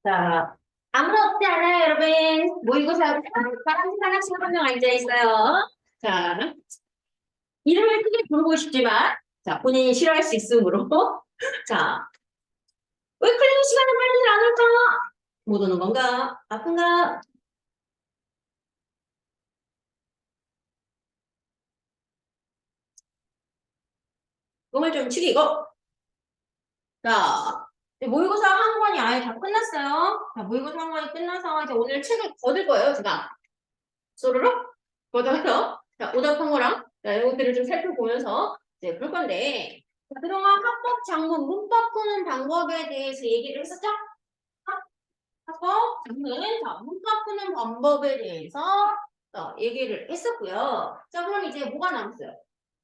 자, 아무렇지 않아요, 여러분. 모의고사 파란색 하나씩 한 명 앉아 있어요. 자, 이름을 크게 부르고 싶지만, 자, 본인이 싫어할 수 있으므로. 자, 왜 클리닉 시간에 빨리 안 올까? 못 오는 건가? 아픈가? 몸을 좀 축이고. 자, 이제 모의고사 한 권이 아예 다 끝났어요. 자, 모의고사 한 권이 끝나서 이제 오늘 책을 거둘 거예요, 제가. 소로로 걷어서. 자, 오답한 거랑, 자, 이것들을 좀 살펴보면서 이제 볼 건데, 자, 그동안 합법 작문 문법 푸는 방법에 대해서 얘기를 했었죠? 합법 작문, 자, 문법 푸는 방법에 대해서 얘기를 했었고요. 자, 그럼 이제 뭐가 남았어요?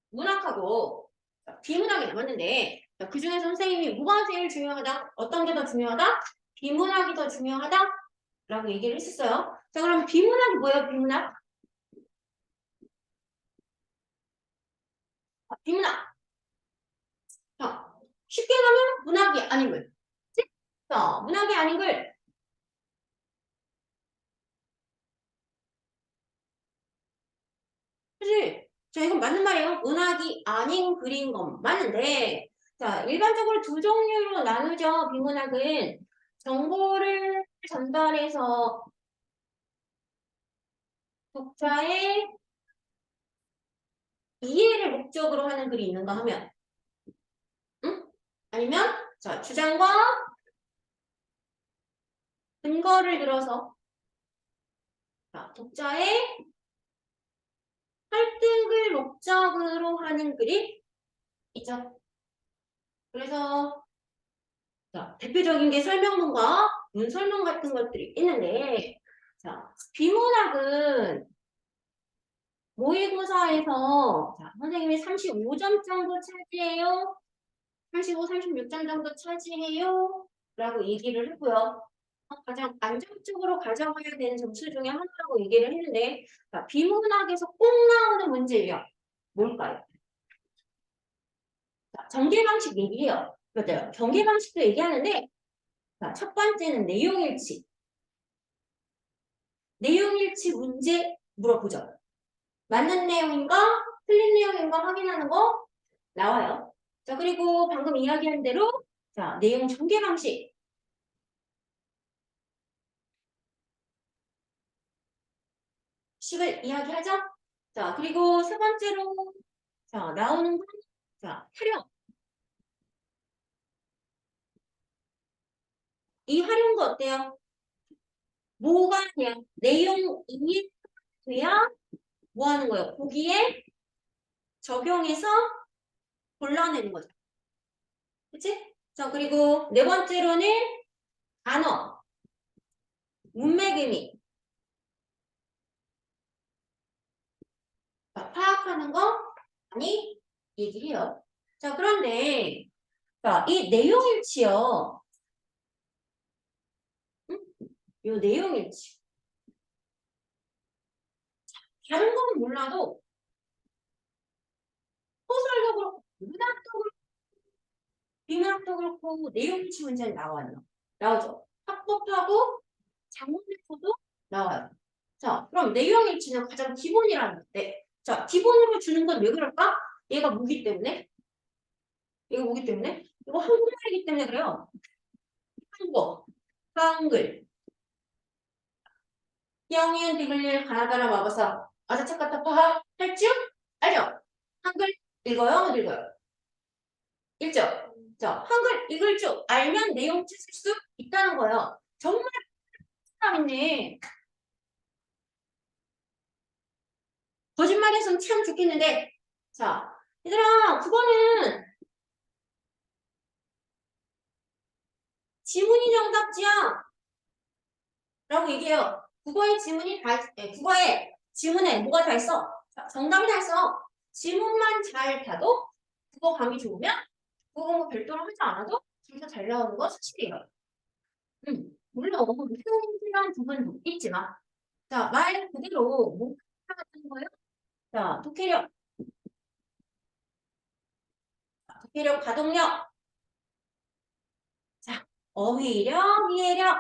문학하고 자, 비문학이 남았는데, 자, 그 중에 선생님이 뭐가 제일 중요하다? 어떤 게 더 중요하다? 비문학이 더 중요하다? 라고 얘기를 했었어요. 자, 그럼 비문학이 뭐예요, 비문학? 비문학. 자, 쉽게 가면 문학이 아닌 걸. 그치? 자, 문학이 아닌 걸. 사실, 자, 이건 맞는 말이에요. 문학이 아닌 글인 건 맞는데, 자, 일반적으로 두 종류로 나누죠. 비문학은 정보를 전달해서 독자의 이해를 목적으로 하는 글이 있는가 하면, 응? 아니면, 자, 주장과 근거를 들어서, 자, 독자의 설득을 목적으로 하는 글이 있죠. 그래서 자, 대표적인 게 설명문과 문설명 같은 것들이 있는데, 자, 비문학은 모의고사에서 자, 선생님이 35점 정도 차지해요. 35, 36점 정도 차지해요. 라고 얘기를 했고요. 가장 안정적으로 가져가야 되는 점수 중에 하나라고 얘기를 했는데, 자, 비문학에서 꼭 나오는 문제예요. 뭘까요? 자, 전개 방식 얘기해요. 맞아요. 전개 방식도 얘기하는데, 자, 첫 번째는 내용일치. 내용일치 문제 물어보죠. 맞는 내용인가 틀린 내용인가 확인하는 거 나와요. 자, 그리고 방금 이야기한 대로 자, 내용 전개 방식을 이야기하죠. 자, 그리고 세 번째로 자, 나오는 건 자, 활용. 이 활용도 어때요? 뭐가 그냥 내용 이해돼야 뭐 하는 거예요? 거기에 적용해서 골라내는 거죠. 그치? 자, 그리고 네 번째로는 단어, 문맥 의미. 파악하는 거 많이 얘기해요. 자, 그런데 자, 이 내용일치요. 응? 이 내용일치. 다른 거는 몰라도 소설도 그렇고 문학도 그렇고 비문학도 그렇고 내용일치 문제는 나와요. 나오죠. 합법하고 장문에서도 나와요. 자, 그럼 내용일치는 가장 기본이라는 건데 자, 기본으로 주는 건 왜 그럴까? 얘가 무기 때문에 얘가 뭐기 때문에? 이거 한국말이기 때문에 그래요. 한국, 한글. 영희은 디글릴 가나다라 마버사 아자차카타파 할줄 알죠? 한글 읽어요? 못 읽어요? 읽죠? 자, 한글 읽을 줄 알면 내용 찾을 수 있다는 거예요. 정말 사람 있네. 거짓말해서는 참 좋겠는데 자, 얘들아 그거는 지문이 정답지야 라고 얘기해요. 국어의 지문이 다 국어의 지문에 뭐가 다 있어? 자, 정답이 다 있어. 지문만 잘 봐도 국어 감이 좋으면 국어 공부 별도로 하지 않아도 진짜 잘 나오는 거 사실이에요. 물론 표현이란 부분도 있지만 자, 말 그대로 뭐 하는 거예요? 자, 독해력, 가동력, 자, 어휘력, 이해력.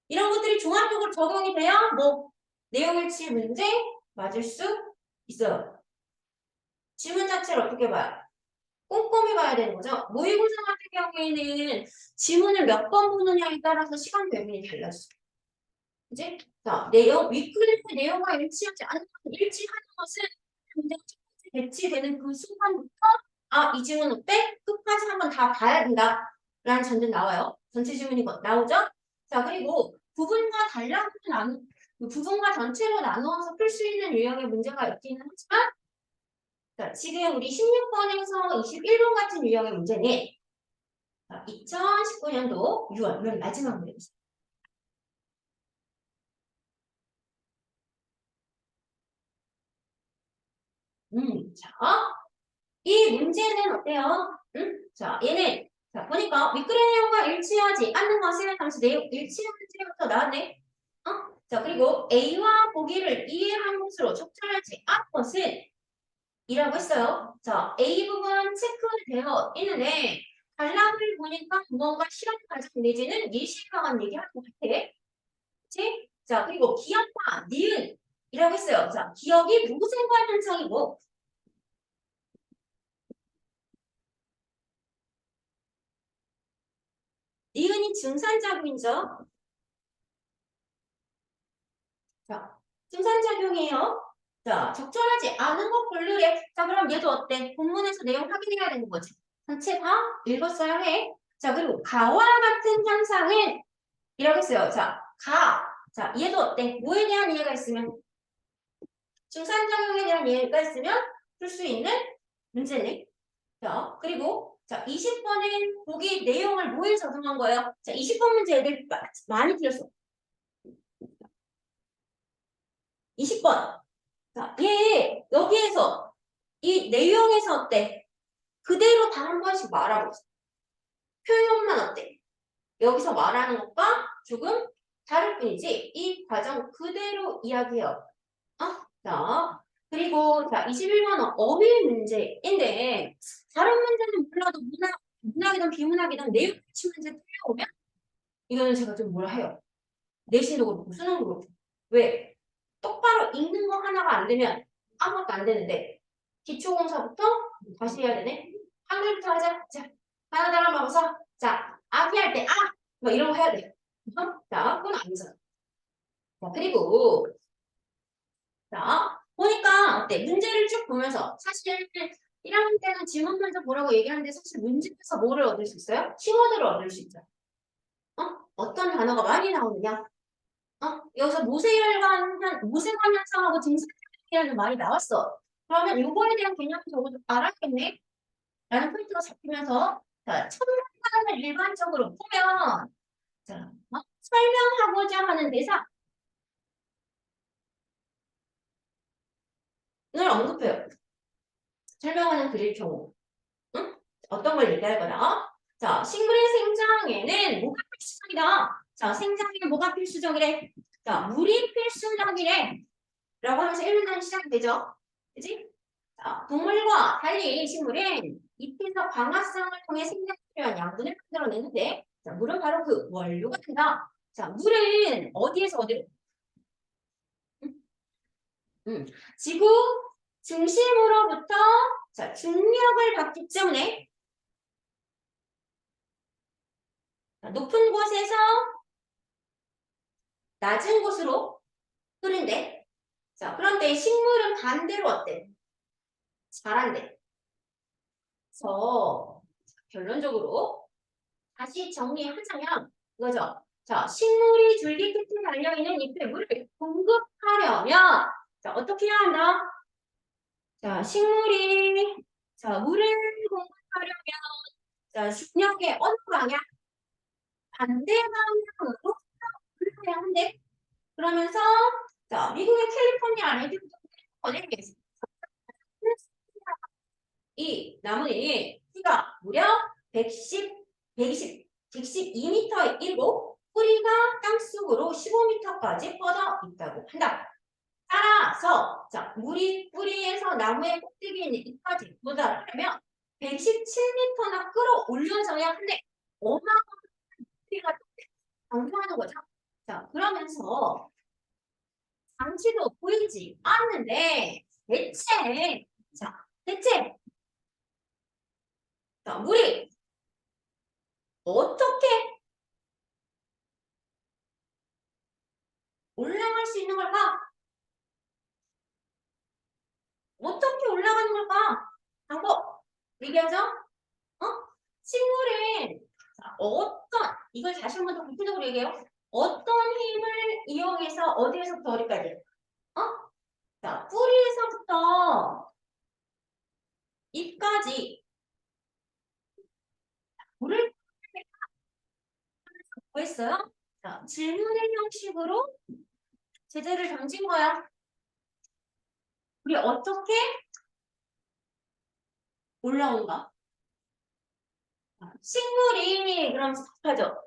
이런 것들이 종합적으로 적용이 돼야 뭐 내용일치 문제 맞을 수 있어요. 지문 자체를 어떻게 봐요? 꼼꼼히 봐야 되는 거죠. 모의고사 같은 경우에는 지문을 몇 번 보느냐에 따라서 시간 배분이 달라져요. 그지? 자, 내용, 위클리프 내용과 일치하지 않는 일치하는 것은 문제가 첫 번째 배치되는 그 순간부터 아, 이 지문 어때? 끝까지 한번 다 봐야 된다. 라는 전제 나와요. 전체 지문이 나오죠? 자, 그리고 부분과 단락으로 그 부분과 전체로 나누어서 풀 수 있는 유형의 문제가 있기는 하지만 자, 지금 우리 16번에서 21번 같은 유형의 문제는 2019년도 6월, 맨 마지막 문제입니다. 자, 이 문제는 어때요? 자, 얘는 자, 보니까 미끄러 내용과 일치하지 않는 것은 잠시 내용 일치하는 문제부터 나왔네. 자, 그리고 A와 보기를 이해한 것으로 적절하지 않은 것은 이라고 했어요. 자, A 부분 체크되어 있는데 단락을 보니까 뭔가 시간 과정 내지는 예시강한 얘기하는 것 같아. 그치? 자, 그리고 기억과 니은이라고 했어요. 자, 기억이 무생관 현상이고 니은이 증산작용이죠. 자, 증산작용이에요. 자, 적절하지 않은 거 고르래. 자, 그럼 얘도 어때? 본문에서 내용 확인해야 되는 거지. 전체 다 읽었어야 해. 자, 그리고 가와 같은 현상은 이라고 했어요. 자, 가. 자, 얘도 어때? 뭐에 대한 이해가 있으면? 증산작용에 대한 이해가 있으면 풀 수 있는 문제네. 자, 그리고 자, 20번은 보기 내용을 뭐에 적용한 거예요? 자, 20번 문제 애들 많이 틀렸어. 20번. 자, 얘 여기에서 이 내용에서 어때? 그대로 다 한 번씩 말하고 있어. 표현만 어때? 여기서 말하는 것과 조금 다를 뿐이지 이 과정 그대로 이야기해요. 자, 그리고 자, 21번은 어휘 문제인데 다른 문제는 몰라도 문학이든 비문학이든 내용 같이 문제 틀려오면 이거는 제가 좀 뭐라 해요. 내신도 그렇고 수능도 그렇고 왜? 똑바로 읽는 거 하나가 안 되면 아무것도 안 되는데 기초공사부터 다시 해야 되네. 한글부터 하자. 자, 하나 따라먹어서 자, 아기할 때 아! 뭐 이런 거 해야 돼. 자, 그건 아니잖아. 자, 그리고 자, 보니까 어때? 문제를 쭉 보면서 사실 1학년 때는 지문 먼저 보라고 얘기하는데 사실 문제에서 뭐를 얻을 수 있어요? 키워드를 얻을 수 있죠. 어떤 단어가 많이 나오느냐? 여기서 모세관 현상하고 증상이라는 말이 나왔어. 그러면 이거에 대한 개념을 적어도 알았겠네? 라는 포인트가 잡히면서 자, 천문학을 일반적으로 보면 자, 설명하고자 하는 대상을 언급해요. 설명하는 글일 경우. 응? 어떤 걸 얘기할 거다? 자, 식물의 생장에는 뭐가 필수적이다? 자, 생장에 뭐가 필수적이래? 자, 물이 필수적이래. 라고 하면서 1문단이 시작이 되죠. 그지? 자, 동물과 달리 식물은 잎에서 광합성을 통해 생장에 필요한 양분을 만들어내는데 자, 물은 바로 그 원료가 된다. 자, 물은 어디에서 어디로? 음, 지구 중심으로부터 자, 중력을 받기 때문에 높은 곳에서 낮은 곳으로 흐른대. 자, 그런데 식물은 반대로 어때? 자란대. 그래서 결론적으로 다시 정리하자면 이거죠. 자, 식물이 줄기 끝에 달려있는 잎에 물을 공급하려면 자, 어떻게 해야 한다? 자, 식물이 자, 물을 공급하려면 자, 중력의 어느 방향? 반대 방향으로 흘러야 한대. 그러면서 자, 미국의 캘리포니아 레드부터 이 나무는 키가 무려 110, 120, 112m이고 뿌리가 땅속으로 15m까지 뻗어 있다고 한다. 따라서 자, 물이 뿌리에서 나무의 꼭대기에 있는 잎까지 도달하려면 117m나 끌어올려져야 한대. 어마어마한 뿌리가 강조하는 거죠. 자, 그러면서 장치도 보이지 않는데 대체 자, 대체 자, 물이 어떻게 올라갈 수 있는 걸까? 어떻게 올라가는 걸까? 방법 얘기하죠? 어? 식물은 자, 이걸 다시 한 번 더 구체적으로 얘기해요. 어떤 힘을 이용해서 어디에서부터 어디까지? 어? 자, 뿌리에서부터 잎까지 물을 구했어요. 자, 질문의 형식으로 제재를 던진 거야. 우리 어떻게 올라온가? 식물이 그럼 하죠.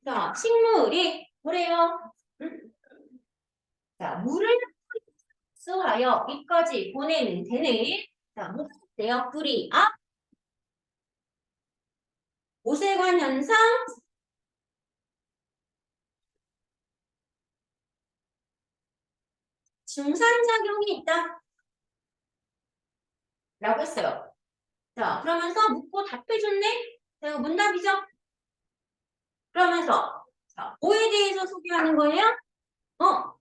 자, 식물이 뭐래요? 응? 자, 물을 흡수하여 잎까지 보내는 데는 자, 뭐가 돼요? 뿌리 앞 오세관 현상 증산작용이 있다 라고 했어요. 자, 그러면서 묻고 답해줬네? 자, 이거 문답이죠? 그러면서 자, 뭐에 대해서 소개하는 거예요?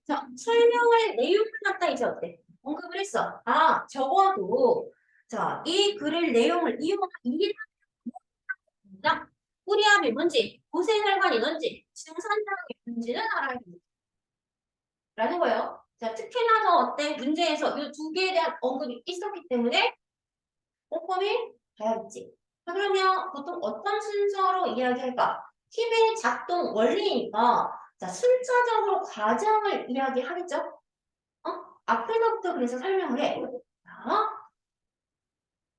자, 설명할 내용을 갖다 이제 어때? 언급을 했어. 아, 적어도 자, 이 글을 내용을 이해한다. 뿌리압이 뭔지, 고세혈관이 뭔지, 증산작용이 뭔지는 알아야 된다. 라는 거예요. 자, 특히나 더 어때? 문제에서 이 두 개에 대한 언급이 있었기 때문에 꼼꼼히 봐야겠지. 자, 그러면 보통 어떤 순서로 이야기할까? 힘의 작동 원리니까 자, 순차적으로 과정을 이야기하겠죠? 앞에서부터 그래서 설명을 해. 자,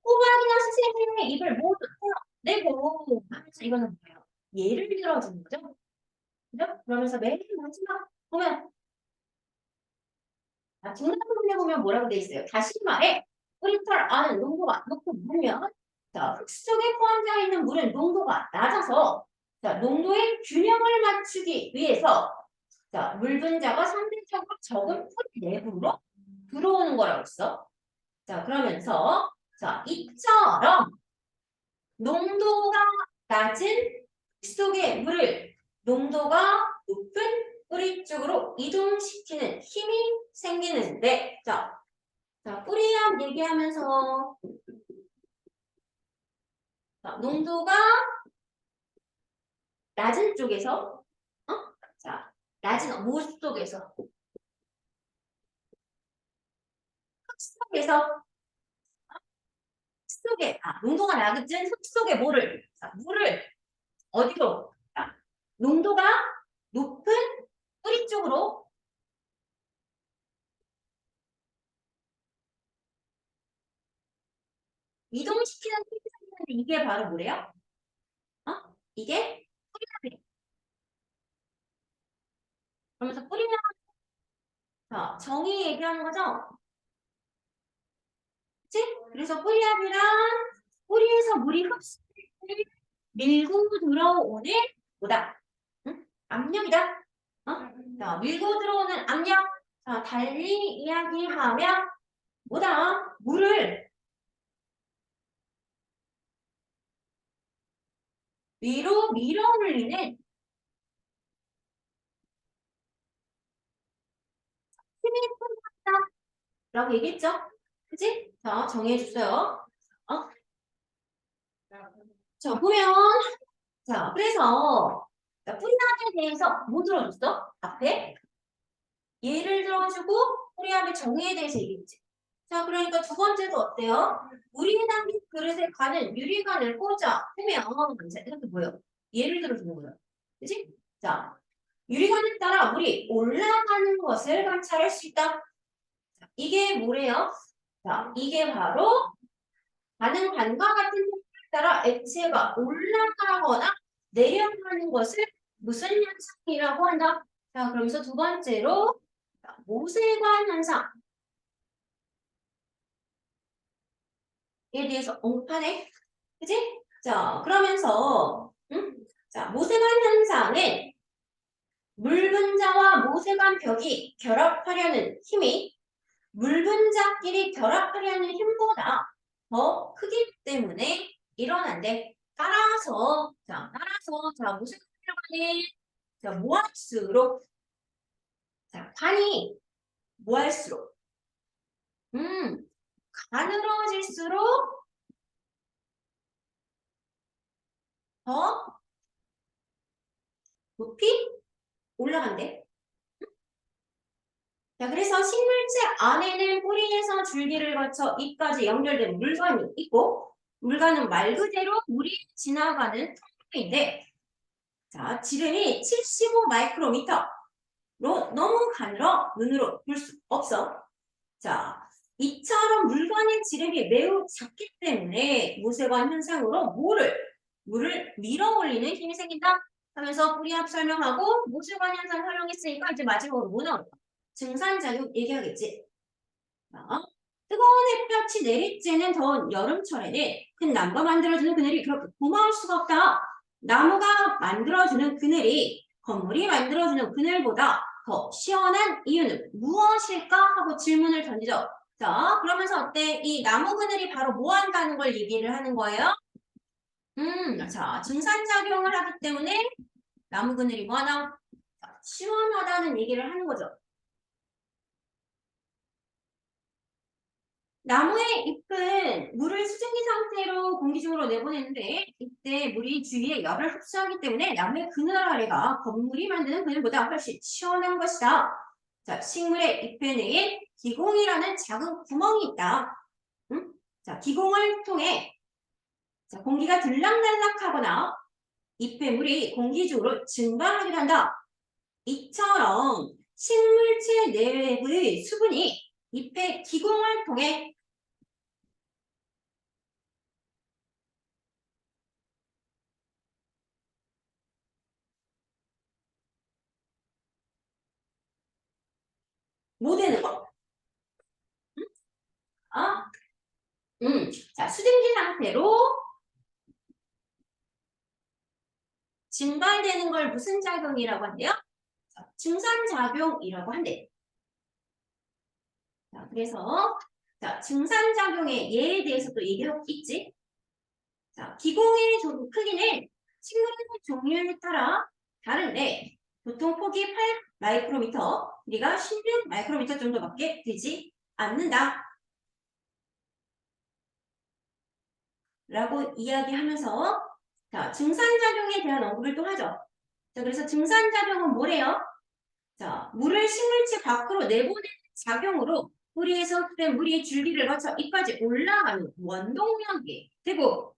호박이나 수세미의 입을 모두 내고 하면서 이거는 뭐예요? 예를 들어주는 거죠? 그죠? 그러면서 맨 마지막 보면 중간부분에 보면 뭐라고 돼 있어요? 다시 말해 뿌리털 안은 농도가 높고 물면 자, 흙 속에 포함되어 있는 물은 농도가 낮아서 자, 농도의 균형을 맞추기 위해서 자, 물 분자가 상대적으로 적은 뿌리 내부로 들어오는 거라고 했어. 자, 그러면서 자, 이처럼 농도가 낮은 속의 물을 농도가 높은 뿌리 쪽으로 이동시키는 힘이 생기는데 자, 뿌리암 얘기하면서 자, 농도가 낮은 쪽에서 자, 낮은 물 속에서 흙 속에서 농도가 낮은 흙 속의 물을 어디로 자, 농도가 높은 뿌리 쪽으로 이동시키는 힘이 생기는데 이게 바로 뭐래요? 이게 뿌리압이에요. 그러면서 뿌리압 자, 정의 얘기하는 거죠? 그치? 그래서 뿌리압이란 뿌리에서 물이 흡수를 밀고 들어오는 뭐다? 응? 압력이다. 자, 밀고 들어오는 압력. 자, 달리 이야기하면 뭐다? 물을 위로 밀어 올리는 힘이 풍부하다. 라고 얘기했죠? 그치? 자, 정의해 주세요. 어? 자, 보면 자, 그래서 자, 뿌리압에 대해서 뭐 들어줬어? 앞에 예를 들어주고 뿌리압의 정의에 대해서 얘기했지. 자, 그러니까 두 번째도 어때요? 물이 담긴 그릇에 가는 유리관을 꽂아 보면 자, 이렇게 뭐예요? 예를 들어주는 거예요. 그치? 자, 유리관에 따라 물이 올라가는 것을 관찰할 수 있다. 자, 이게 뭐래요? 자, 이게 바로 가는 관과 같은 형태에 따라 액체가 올라가거나 내려가는 것을 무슨 현상이라고 한다? 자, 그러면서 두 번째로 자, 모세관 현상에 대해서 언급하네. 그지? 자, 그러면서 자, 모세관 현상은 물 분자와 모세관 벽이 결합하려는 힘이 물 분자끼리 결합하려는 힘보다 더 크기 때문에 일어난대. 따라서 모세관 벽이 모할수록 관이 모할수록 가늘어질수록 더 높이 올라간대. 자, 그래서 식물체 안에는 뿌리에서 줄기를 거쳐 잎까지 연결된 물관이 있고, 물관은 말 그대로 물이 지나가는 통로인데, 자, 지름이 75 마이크로미터로 너무 가늘어 눈으로 볼 수 없어. 자, 이처럼 물관의 지름이 매우 작기 때문에 모세관 현상으로 물을 밀어 올리는 힘이 생긴다 하면서 뿌리압 설명하고 모세관 현상 설명했으니까 이제 마지막으로 뭐 나올까? 증산작용 얘기하겠지. 자, 뜨거운 햇볕이 내리쬐는 더운 여름철에는 큰 나무가 만들어주는 그늘이 그렇게 고마울 수가 없다. 나무가 만들어주는 그늘이 건물이 만들어주는 그늘보다 더 시원한 이유는 무엇일까? 하고 질문을 던지죠. 자, 그러면서 어때? 이 나무 그늘이 바로 뭐 한다는 걸 얘기를 하는 거예요? 자, 증산작용을 하기 때문에 나무 그늘이 뭐 하나? 시원하다는 얘기를 하는 거죠. 나무의 잎은 물을 수증기 상태로 공기 중으로 내보내는데 이때 물이 주위에 열을 흡수하기 때문에 나무의 그늘 아래가 건물이 만드는 그늘보다 훨씬 시원한 것이다. 자, 식물의 잎에는 기공이라는 작은 구멍이 있다. 자, 기공을 통해 공기가 들락날락하거나 잎의 물이 공기 중으로 증발하기도 한다. 이처럼 식물체 내부의 수분이 잎의 기공을 통해 뭐 되는 거? 아, 자, 수증기 상태로 증발되는 걸 무슨 작용이라고 한대요? 자, 증산작용이라고 한대. 자, 그래서 증산작용의 예에 대해서 또 얘기하고 있지. 자, 기공의 크기는 식물의 종류에 따라 다른데 보통 폭이 8 마이크로미터, 우리가 16 마이크로미터 정도밖에 되지 않는다. 라고 이야기하면서 자, 증산작용에 대한 언급을 또 하죠. 자, 그래서 증산작용은 뭐래요? 자, 물을 식물체 밖으로 내보내는 작용으로 뿌리에서 흡수된 물이 줄기를 거쳐 잎까지 올라가는 원동력이 되고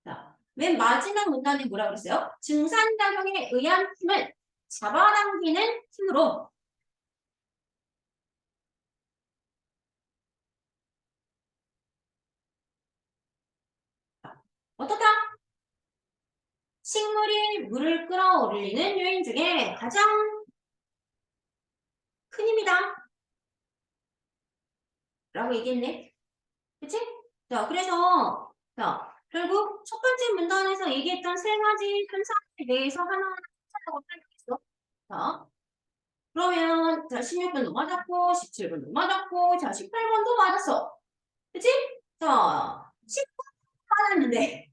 자, 맨 마지막 문단에 뭐라고 그랬어요? 증산작용에 의한 힘은 잡아당기는 힘으로 어떻다? 식물이 물을 끌어올리는 요인 중에 가장 큰 힘이다. 라고 얘기했네. 그치? 자, 그래서, 자, 결국 첫 번째 문단에서 얘기했던 세 가지 현상에 대해서 하나하나 찾아보고 설명했어. 자, 그러면, 자, 16번도 맞았고, 17번도 맞았고, 자, 18번도 맞았어. 그치? 자, 10번 맞았는데,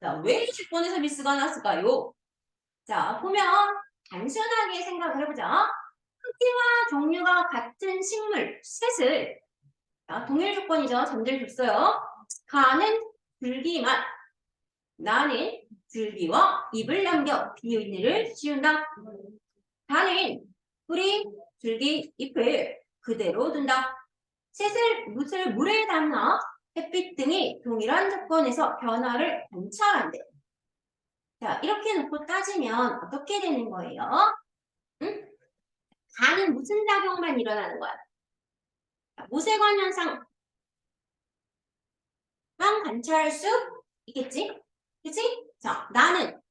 자, 왜 20번에서 미스가 났을까요? 자, 보면, 단순하게 생각을 해보자. 크기와 종류가 같은 식물, 셋을 자, 동일 조건이죠. 잠들 줬어요. 가는 줄기만 나는 줄기와 잎을 남겨 비닐을 씌운다. 다는 뿌리, 줄기, 잎을 그대로 둔다. 셋을 물에 담아 햇빛 등이 동일한 조건에서 변화를 관찰한대. 자, 이렇게 놓고 따지면 어떻게 되는 거예요? 응? 가는 무슨 작용만 일어나는 거야? 모세관 현상 만 관찰할 수 있겠지? 그치? 자, 나는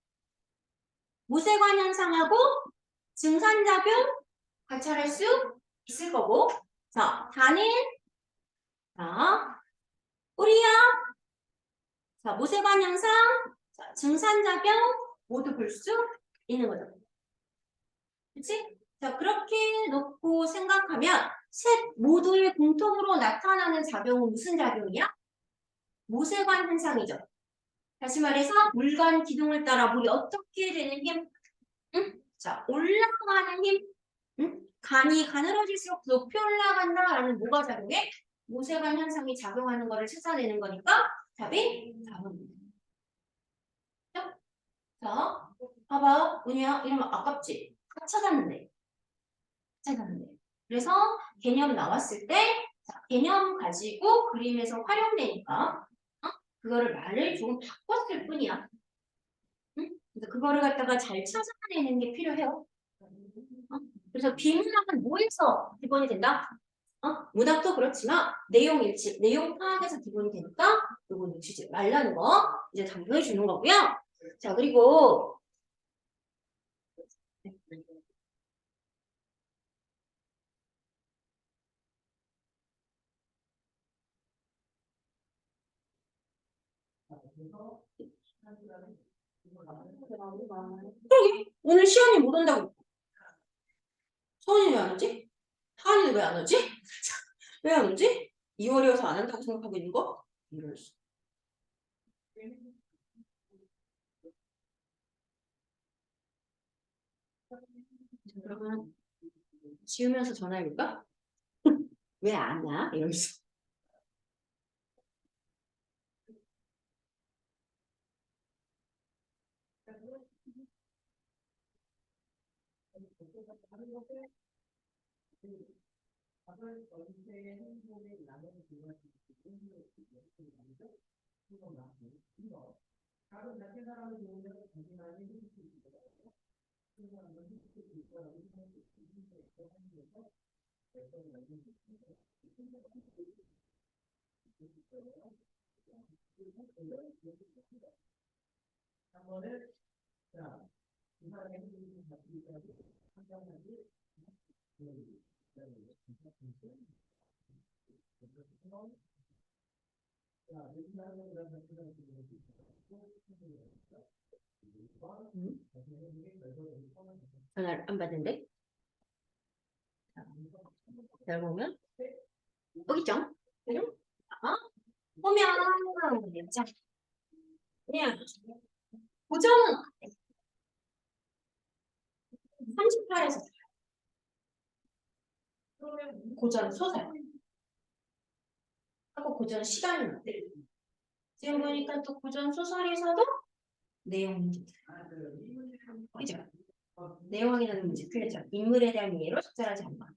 모세관 현상하고 증산작용 관찰할 수 있을 거고 자, 다는 자, 우리야 자, 모세관 현상 자, 증산작용 모두 볼 수 있는 거죠. 그치? 자, 그렇게 놓고 생각하면 셋 모두의 공통으로 나타나는 작용은 무슨 작용이야? 모세관 현상이죠. 다시 말해서 물간 기둥을 따라 물이 어떻게 되는 힘? 응? 자, 올라가는 힘. 응? 간이 가늘어질수록 높이 올라간다라는 뭐가 작용해? 모세관 현상이 작용하는 거를 찾아내는 거니까 답이 4번입니다. 자, 봐봐. 은희야, 이러면 아깝지? 찾았는데. 찾았는데. 그래서 개념 나왔을 때 자, 개념 가지고 그림에서 활용되니까 그거를 말을 조금 바꿨을 뿐이야. 응? 그래서 그거를 갖다가 잘 찾아내는 게 필요해요. 그래서 비문학은 뭐에서 기본이 된다? 문학도 그렇지만 내용 일치, 내용 파악에서 기본이 되니까 이거 놓치지 말라는 거 이제 당부해 주는 거고요. 자, 그리고 그러게 오늘 시연이 못 온다고. 서은이 왜 안 오지? 하은이는 왜 안 오지? 왜 안 오지? 2월이어서 안 한다고 생각하고 있는 거? 이럴 수. 그러면 지우면서 전화해볼까? 왜 안 와? 이러면서. 전화를 안 받는데? 잘 보면 여기 있죠? 그죠? 보면 자, 그냥 고정은 38에서 고전 소설 하고 고전 시간은 어때? 지금 보니까 또 고전 소설에서도 내용 문제 그죠? 내용이라는 문제 틀렸죠. 인물에 대한 이해로 적절하지 않나.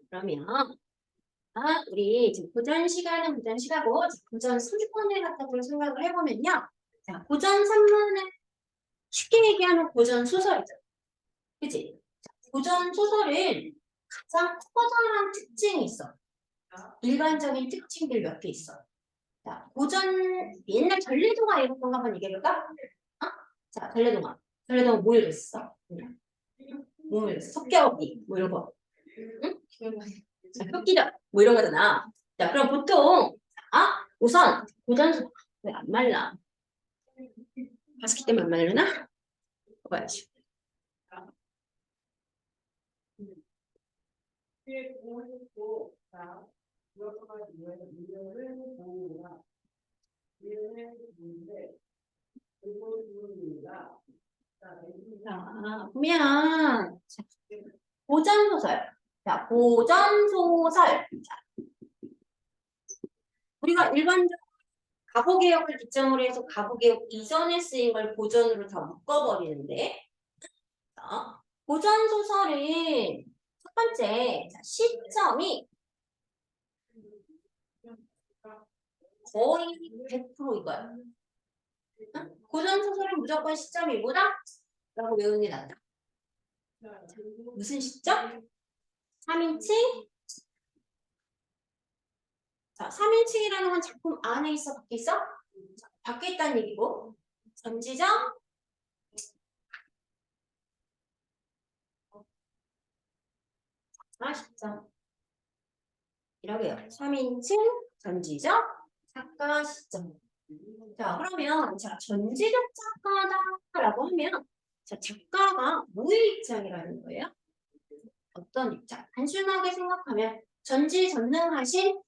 그러면 우리 지금 고전 시간은 고전 시가고 고전 3권을 갖다가 생각을 해보면요. 자, 고전 3문은 쉽게 얘기하면 고전 소설이죠. 그치? 고전 소설은 가장 커다란 특징이 있어. 일반적인 특징들 몇 개 있어. 자, 고전 옛날 전래동화 이런 거 한번 얘기해볼까? 자, 전래동화. 전래동화 뭐 읽었어? 뭐 읽었어? 석개어비 뭐 이런 거. 응? 자, 흑기적 뭐 이런 거잖아. 자, 그럼 보통 우선 고전 소설 왜 안 말라? 바스키 때문에 안 말르나? 봐야지. 자, 보면 고전 소설. 자, 고전 소설. 우리가 일반적 가보개혁을 기점으로 해서 가보개혁 이전에 쓰인 걸 고전으로 다 묶어버리는데 고전 소설은 첫 번째 자, 시점이 거의 100% 이거야. 고전 소설은 무조건 시점이 뭐다? 라고 외우는 게 낫다. 무슨 시점? 3인칭? 자, 3인칭이라는 건 작품 안에 있어, 밖에 있어? 밖에 있다는 얘기고 전지적 시점 이라고요. 3인칭 전지적 작가 시점. 자, 그러면 자 전지적 작가다라고 하면 자, 작가가 뭐의 입장이라는 거예요? 어떤 입장? 단순하게 생각하면 전지전능하신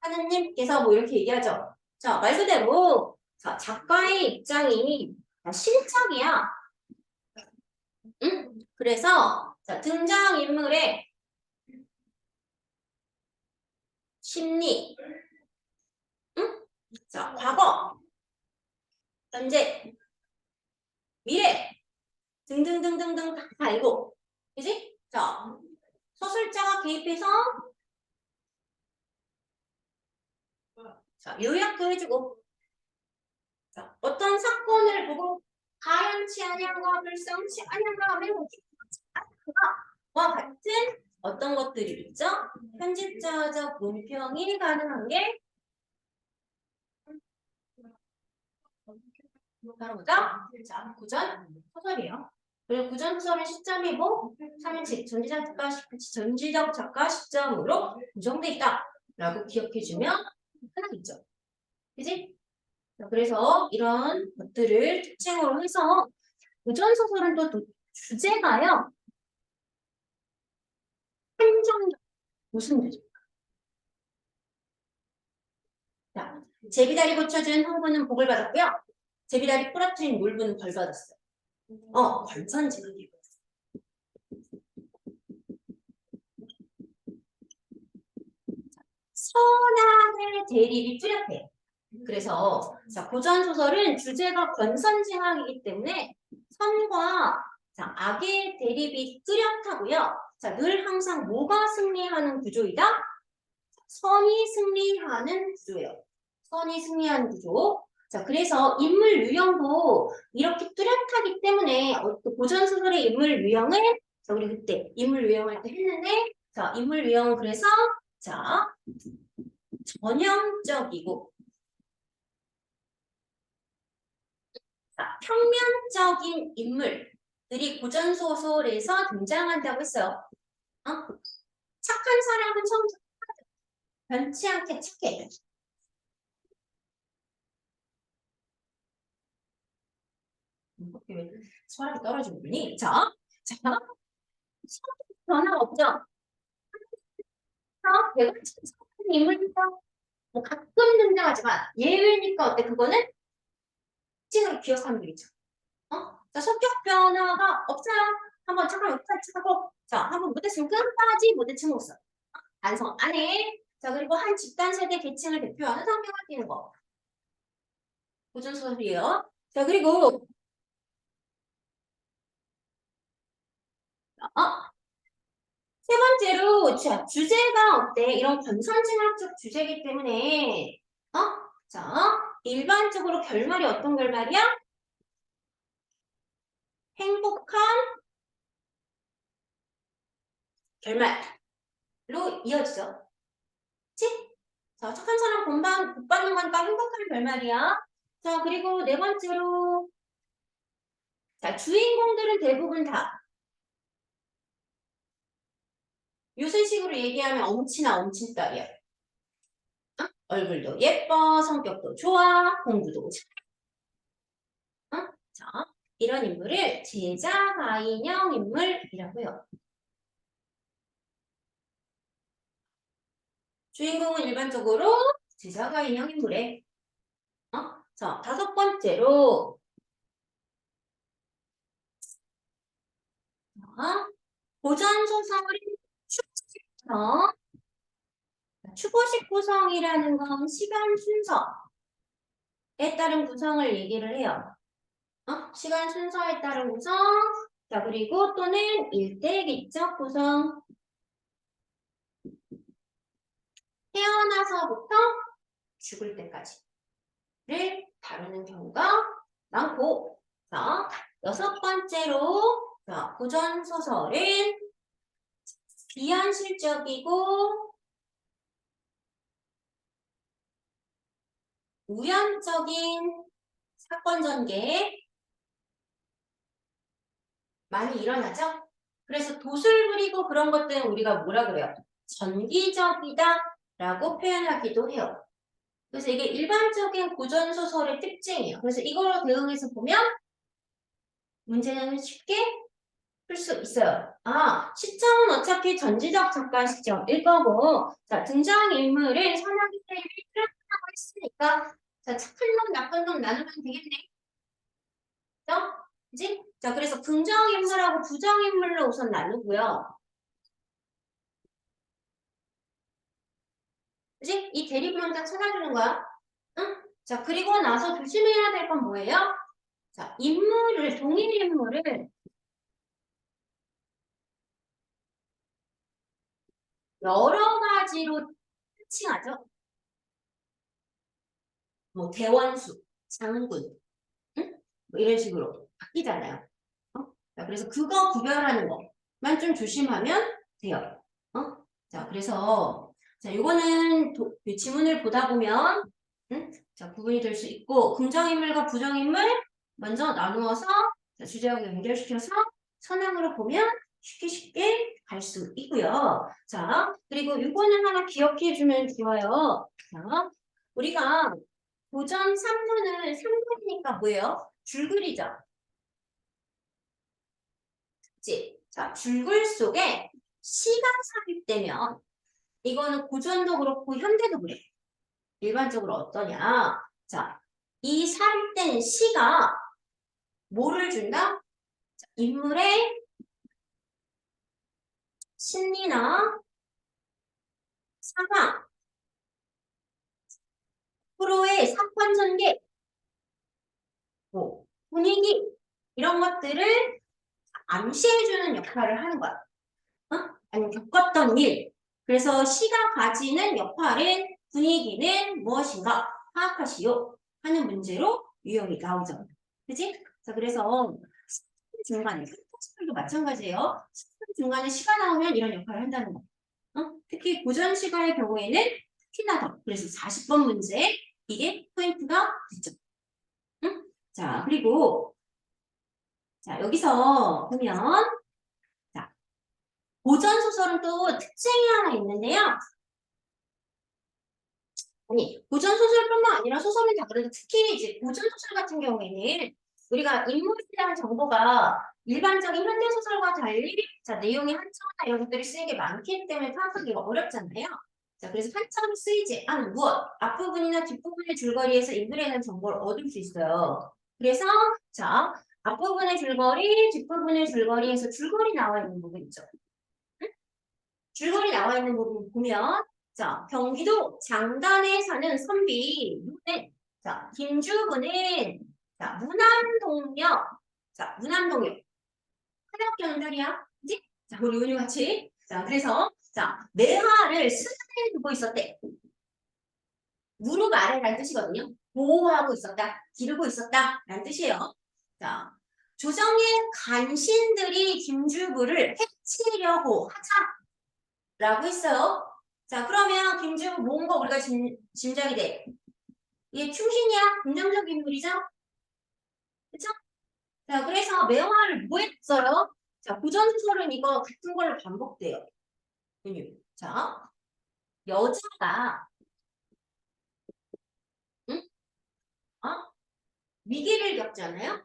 하느님께서 뭐 이렇게 얘기하죠. 자, 말 그대로 자, 작가의 입장이 신작이야. 응? 그래서 자, 등장인물의 심리, 응? 자, 과거, 현재, 미래 등등등등등 다 알고, 그지? 자, 서술자가 개입해서 자, 요약도 해주고, 자, 어떤 사건을 보고 가연치 아니한가 불성치 아니한가 매우 와 같은 어떤 것들이 있죠? 편집자적 논평이 가능한 게 바로 뭐죠? 자, 구전 소설이에요. 그리고 구전 소설의 시점이 뭐? 3인칭 전지적 작가 시점으로 구성돼 있다라고 기억해주면 하나겠죠. 그지? 자, 그래서 이런 것들을 특징으로 해서 구전 소설은 또 주제가요. 한정 무슨 주제? 자, 제비다리 고쳐준 흥부는 복을 받았고요. 제비다리 부러뜨린 물부는 벌 받았어요. 걸선지각이에요. 선악의 대립이 뚜렷해요. 그래서 자, 고전 소설은 주제가 권선징악이기 때문에 선과 자, 악의 대립이 뚜렷하고요. 자, 늘 항상 뭐가 승리하는 구조이다? 선이 승리하는 구조예요. 선이 승리하는 구조. 자, 그래서 인물 유형도 이렇게 뚜렷하기 때문에 고전 소설의 인물 유형을 자, 우리 그때 인물 유형을 때 했는데 자, 인물 유형은 그래서 자, 전형적이고 자, 평면적인 인물들이 고전 소설에서 등장한다고 했어요. 어? 착한 사람은 성적 변치 않게 착해. 이렇게 왜 서랍이 떨어지고 있니? 자, 변화가 없죠? 내가 착한 인물이니까 뭐 가끔 등장하지만 예외니까 어때? 그거는 특징으로 기억하면 되겠죠. 자, 성격 변화가 없어요. 한번 잠깐 여기까지 하고 자, 한번 못했으면 끝까지 못했으면 못 써. 반성 안 해. 자, 그리고 한 집단 세대 계층을 대표하는 성격을 띠는 거. 고전 소설이에요. 자, 그리고 어, 세 번째로 자, 주제가 어때? 이런 권선징악적 주제이기 때문에 자, 일반적으로 결말이 어떤 결말이야? 행복한 결말로 이어지죠. 그치? 자, 착한 사람 복 받는 거니까 행복한 결말이야. 자, 그리고 네 번째로 자, 주인공들은 대부분 다 요새식으로 얘기하면 엄친아 엄친딸이야. 얼굴도 예뻐, 성격도 좋아, 공부도 잘. 자, 이런 인물을 제자 가인형 인물이라고 해요. 주인공은 일반적으로 제자 가인형 인물에 자, 다섯 번째로 고전 소설의 추구식 추구식 구성이라는 건 시간 순서에 따른 구성을 얘기를 해요. 시간 순서에 따른 구성, 자, 그리고 또는 일대기적 구성. 태어나서부터 죽을 때까지를 다루는 경우가 많고, 자, 여섯 번째로, 자, 고전 소설은 비현실적이고 우연적인 사건 전개에 많이 일어나죠? 그래서 도술 부리고 그런 것들은 우리가 뭐라 그래요? 전기적이다 라고 표현하기도 해요. 그래서 이게 일반적인 고전소설의 특징이에요. 그래서 이걸로 대응해서 보면 문제는 쉽게 풀 수 있어요. 아, 시점은 어차피 전지적 잠깐 시점일 거고, 자, 등장인물은 선하기 때문에 필요하다고 했으니까, 자, 착한 놈, 나쁜 놈 나누면 되겠네. 그죠? 그지? 자, 그래서 긍정인물하고 부정인물로 우선 나누고요. 그지? 이 대립을 딱 찾아주는 거야. 응? 자, 그리고 나서 조심해야 될 건 뭐예요? 자, 동일 인물을 여러 가지로 칭하죠. 뭐, 대원수, 장군, 응? 뭐 이런 식으로 바뀌잖아요. 어? 자, 그래서 그거 구별하는 것만 좀 조심하면 돼요. 어? 자, 그래서, 자, 요거는 그 지문을 보다 보면, 응? 자, 구분이 될 수 있고, 긍정인물과 부정인물 먼저 나누어서, 자, 주제하고 연결시켜서 선행으로 보면 쉽게 쉽게 갈 수 있고요. 자, 그리고 요거는 하나 기억해 주면 좋아요. 자, 우리가 도전 3문은 3문이니까 뭐예요? 줄글이죠. 그치? 자, 줄글 속에 시가 삽입되면 이거는 고전도 그렇고 현대도 그래. 일반적으로 어떠냐? 자, 이 삽입된 시가 뭐를 준다? 자, 인물의 심리나 상황, 프로의 사건 전개, 뭐 분위기 이런 것들을 암시해주는 역할을 하는 거야. 어? 아니면 겪었던 일. 그래서 시가 가지는 역할은 분위기는 무엇인가 파악하시오 하는 문제로 유형이 나오죠. 그지? 자, 그래서 중간에 스포츠도 마찬가지예요. 중간에 시가 나오면 이런 역할을 한다는 거. 특히 고전 시가의 경우에는 특히나 더. 그래서 40번 문제 이게 포인트가 있죠. 응? 자, 그리고 자, 여기서 보면 자, 고전 소설은 또 특징이 하나 있는데요. 아니, 고전 소설뿐만 아니라 소설은 다 그런데 특히 이제 고전 소설 같은 경우에는 우리가 인물에 대한 정보가 일반적인 현대 소설과 달리 자, 내용의 한자어나 이런 것들이 쓰이는 게 많기 때문에 파악하기가 어렵잖아요. 자, 그래서 한자어를 쓰이지 않은 무엇, 앞부분이나 뒷부분의 줄거리에서 인물에 대한 정보를 얻을 수 있어요. 그래서 자, 앞부분의 줄거리, 뒷부분의 줄거리에서 줄거리 나와 있는 부분 있죠. 줄거리 나와 있는 부분 보면 자, 경기도 장단에 사는 선비 누구는 자, 김주부는 자, 무남동역 자, 무남동역 한학교 연달이야 그지? 자, 우리 은유 같이 자, 그래서 자, 매화를 수선에 두고 있었대. 무릎 아래라는 뜻이거든요. 보호하고 있었다, 기르고 있었다 라는 뜻이에요. 자, 조정의 간신들이 김주부를 해치려고 하자라고 했어요. 자, 그러면 김주부 뭔가 우리가 짐작이 돼. 이게 충신이야. 긍정적 인물이죠? 그쵸? 자, 그래서 매화를 뭐 했어요? 자, 고전소설은 이거 같은 걸로 반복돼요. 은유. 자, 여자가, 응? 어? 위기를 겪잖아요?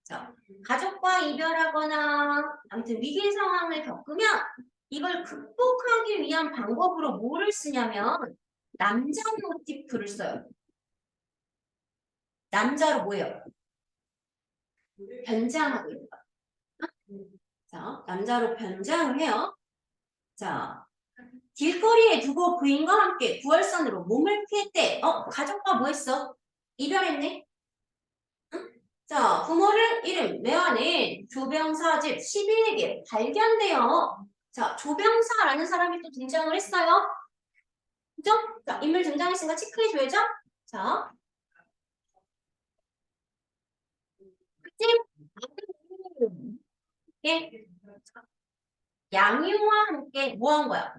자, 가족과 이별하거나, 아무튼 위기 상황을 겪으면 이걸 극복하기 위한 방법으로 뭐를 쓰냐면, 남자 모티프를 써요. 남자로 뭐예요? 변장하고 있는 거. 자, 남자로 변장을 해요. 자, 길거리에 두고 부인과 함께 9월선으로 몸을 피했대. 가족과 뭐 했어? 이별했네? 응? 자, 부모를 잃은 매화는 조병사 집 12에게 발견돼요. 자, 조병사라는 사람이 또 등장을 했어요. 그죠? 자, 인물 등장했으니까 체크해줘야죠? 자, 그치? 예. 양유와 함께 뭐 한 거야?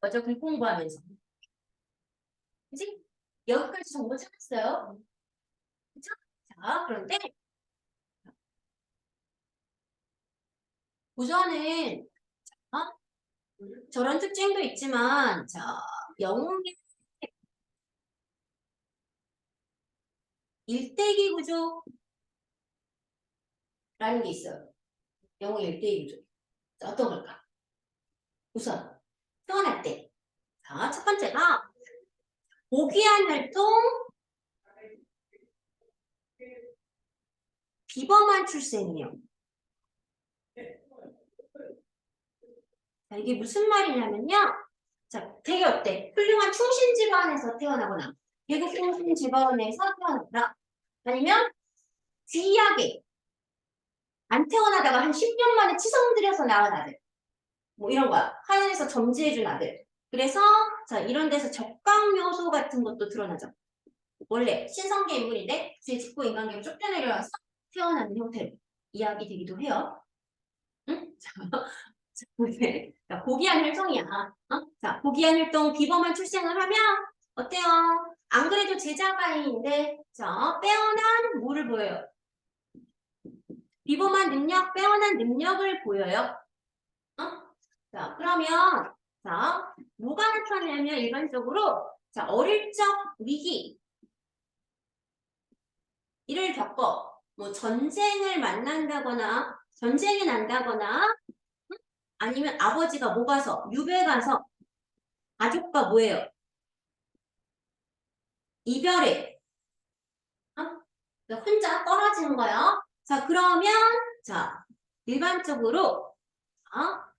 먼저 글 공부하면서. 그치? 여기까지 정보 찾았어요. 그쵸? 자, 그런데 우선은 어? 저런 특징도 있지만 자, 영웅의 일대기 구조 라는 게 있어요. 영어 1대1 구조. 어떤 걸까? 우선 태어날 때. 자, 첫 번째가 보기한 활동, 비범한 출생이에요. 자, 이게 무슨 말이냐면요. 자, 되게 어때? 훌륭한 충신 집안에서 태어나거나 외국 충신 집안에서 태어나거나 아니면 귀하게 안 태어나다가 한 10년 만에 치성 들여서 낳은 아들. 뭐 이런 거야. 하늘에서 점지해준 아들. 그래서 자 이런 데서 적강 요소 같은 것도 드러나죠. 원래 신성계 인물인데 죄짓고 인간계로 쫓겨내려와서 태어나는 형태로 이야기 되기도 해요. 응? 자, 네. 자, 고귀한 혈통이야. 어? 자, 고귀한 혈통 비범한 출생을 하면 어때요? 안 그래도 제자가인데 자, 빼어난 뭐를 보여요? 비범한 능력, 빼어난 능력을 보여요. 어? 자, 그러면 자, 뭐가 나타나냐면 일반적으로 자, 어릴 적 위기 이를 겪어 뭐 전쟁을 만난다거나 전쟁이 난다거나 아니면 아버지가 뭐 가서 유배 가서 가족과 뭐예요? 이별해. 어? 혼자 떨어지는 거예요. 자, 그러면 자, 일반적으로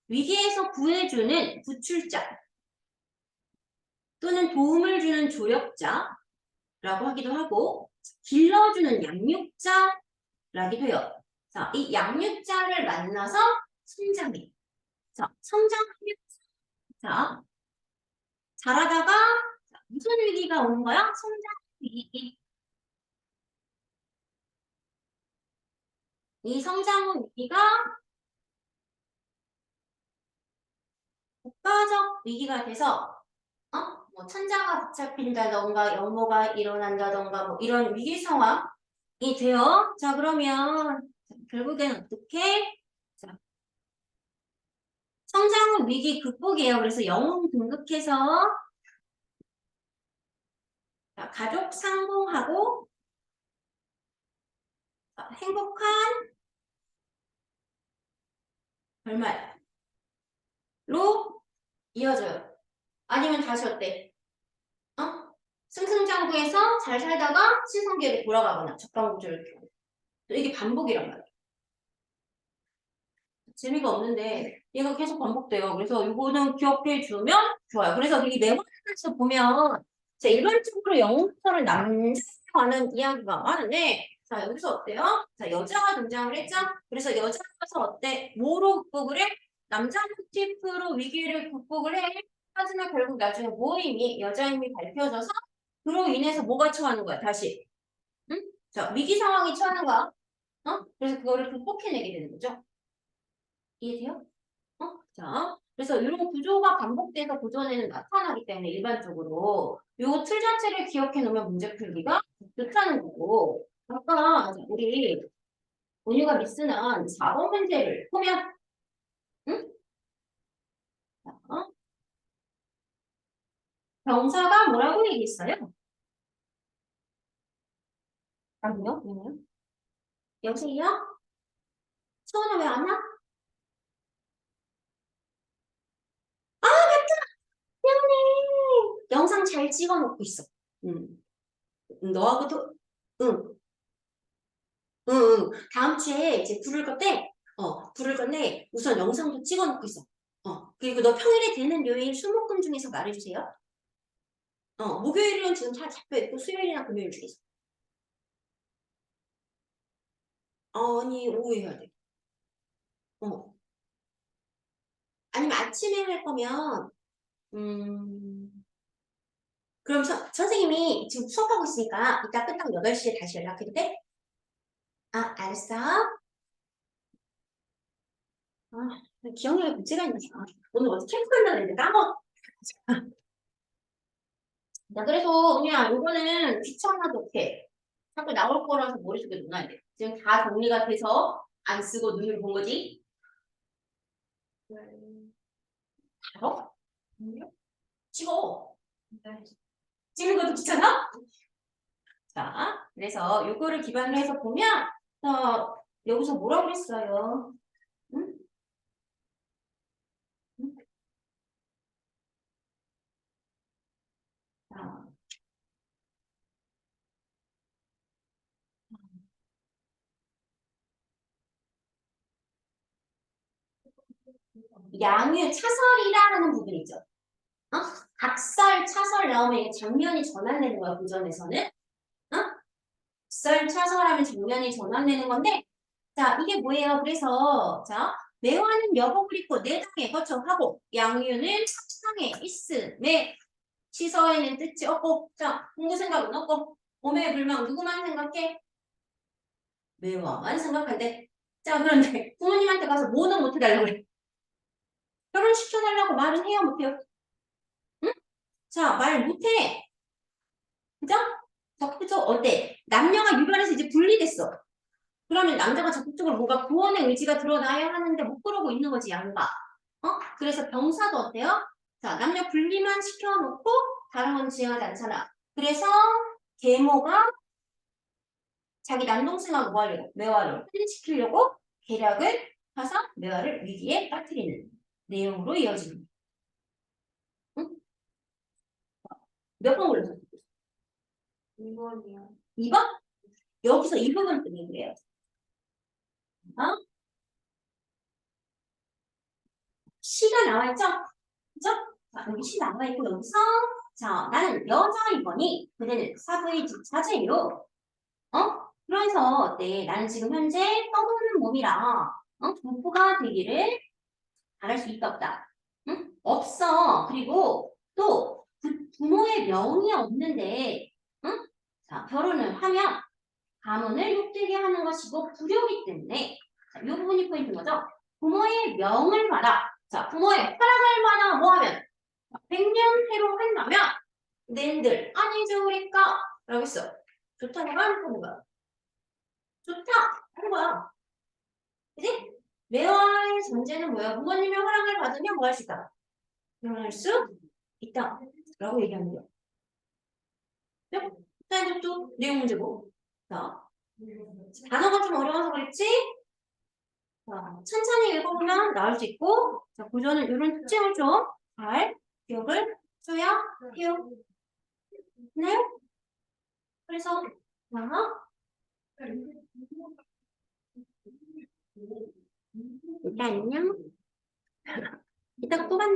위기에서 구해주는 구출자 또는 도움을 주는 조력자라고 하기도 하고 길러주는 양육자라기도 해요. 자, 이 양육자를 만나서 성장해. 자, 성장하면 자, 자라다가 무슨 위기가 오는 거야? 성장 위기. 이 성장 후 위기가 국가적 위기가 돼서 뭐 천자가 붙잡힌다던가 영모가 일어난다던가 뭐 이런 위기 상황이 돼요. 자 그러면 결국엔 어떻게? 자, 성장 후 위기 극복이에요. 그래서 영웅 등극해서 자, 가족 상봉하고 자, 행복한 결말로 이어져요. 아니면 다시 어때? 어? 승승장구해서 잘 살다가 신성계로 돌아가거나 적방구조를 겪고 이게 반복이란 말이에요. 재미가 없는데 얘가 계속 반복돼요. 그래서 이거는 기억해 주면 좋아요. 그래서 이 메모에서 보면 자, 일반적으로 영웅서를 남자가 하는 이야기가 많은데 자 여기서 어때요? 자 여자가 등장을 했죠? 그래서 여자가서 어때? 뭐로 극복을 해? 남자 모티프로 위기를 극복을 해. 하지만 결국 나중에 모임이 여자 힘이 밝혀져서 그로 인해서 뭐가 처하는 거야? 다시. 응? 자 위기 상황이 처하는 거야. 그래서 그거를 극복해내게 되는 거죠. 이해돼요? 자, 그래서 이런 구조가 반복돼서 고전에는 나타나기 때문에 일반적으로 요 틀 자체를 기억해 놓으면 문제 풀기가 좋다는 거고 아까 우리 온유가 미스는 4번 문제를 보면 응? 자, 병사가 뭐라고 얘기했어요? 아니요? 아니요? 여보세요? 수원아 왜 안 와? 아 맞다! 미안해 영상 잘 찍어놓고 있어 너하고도 응 응, 응. 다음 주에 이제 부를 건데, 부를 건데, 우선 영상도 찍어 놓고 있어. 그리고 너 평일에 되는 요일 수목금 중에서 말해주세요. 목요일은 지금 잘 잡혀 있고, 수요일이나 금요일 중에서. 아니, 오후에 해야 돼. 어. 아니면 아침에 할 거면, 그럼 선생님이 지금 수업하고 있으니까 이따 끝나고 8시에 다시 연락해도 돼? 아, 알았어. 아, 기억력에 문제가 있나 봐. 오늘 어디 캠프 간다고 했는데 까먹 자, 그래서 그냥 요거는 귀찮아도 돼. 자꾸 나올 거라서 머릿속에 넣어놔야 돼. 지금 다 정리가 돼서 안 쓰고 눈을 본 거지. 알아? 찍어. 찍는 것도 귀찮아? 자, 그래서 요거를 기반으로 해서 보면, 여기서 뭐라고 그랬어요? 응? 응? 자, 양유 차설이라는 부분 있죠. 어? 각설, 차설 나오면 이게 장면이 전환되는 거야, 고전에서는. 어? 각설, 차설하면 장면이 전환되는 건데, 자, 이게 뭐예요? 그래서, 자, 매화는 여복을 입고 내당에 거처하고, 양유는 참상에 있음에, 시서에는 뜻이 없고, 자, 공부 생각은 없고, 봄의 불망 누구만 생각해? 매화만 생각한대. 자, 그런데 부모님한테 가서 뭐는 못해달라고 그래. 결혼시켜달라고 말은 해요, 못해요? 응? 자, 말 못해. 그죠? 적극적 어때? 남녀가 유별해서 이제 분리됐어. 그러면 남자가 적극적으로 뭔가 구원의 의지가 드러나야 하는데 못 그러고 있는 거지, 양가. 그래서 병사도 어때요? 자, 남녀 분리만 시켜놓고 다른 건 지향하지 않잖아. 그래서 계모가 자기 남동생하고 뭐 하려고? 매화를 혼인시키려고 계략을 해서 매화를 위기에 빠뜨리는 내용으로 이어집니다. 응? 몇 번 골랐어? 2번이요. 2번? 여기서 이 부분 때문에 그래요. 어? 시가 나와 있죠? 그죠? 자, 여기 시 나와 있고 여기서 자, 나는 여자이거니 그대는 사부의 자제요. 그래서 어때? 나는 지금 현재 떠도는 몸이라 부부가 되기를 바랄 수 있다 없다. 응? 없어. 그리고 또 부모의 명이 없는데 응? 자, 결혼을 하면 가문을 욕되게 하는 것이고 불효이기 때문에 자, 이 부분이 포인트인 거죠. 부모의 명을 받아. 자, 부모의 허락을 받아 뭐 하면 100년 해로 한다면 낸들 아니 좋으니까 라고 했어. 좋다는 거야? 하는 거야? 좋다 하는 거야. 그지? 매화의 전제는 뭐야? 부모님의 허락을 받으면 뭐 할 수 있다? 결혼할 수 있다. 라고 얘기하는 거야. 네? 자, 이제 또 내용 문제고. 자, 단어가 좀 어려워서 그랬지? 자, 천천히 읽어보면 나올 수 있고, 자, 고전은 이런 특징을 좀 잘 기억을 해줘야 해요. 네? 그래서, 자, 일단 안녕. 이따가 또 만나.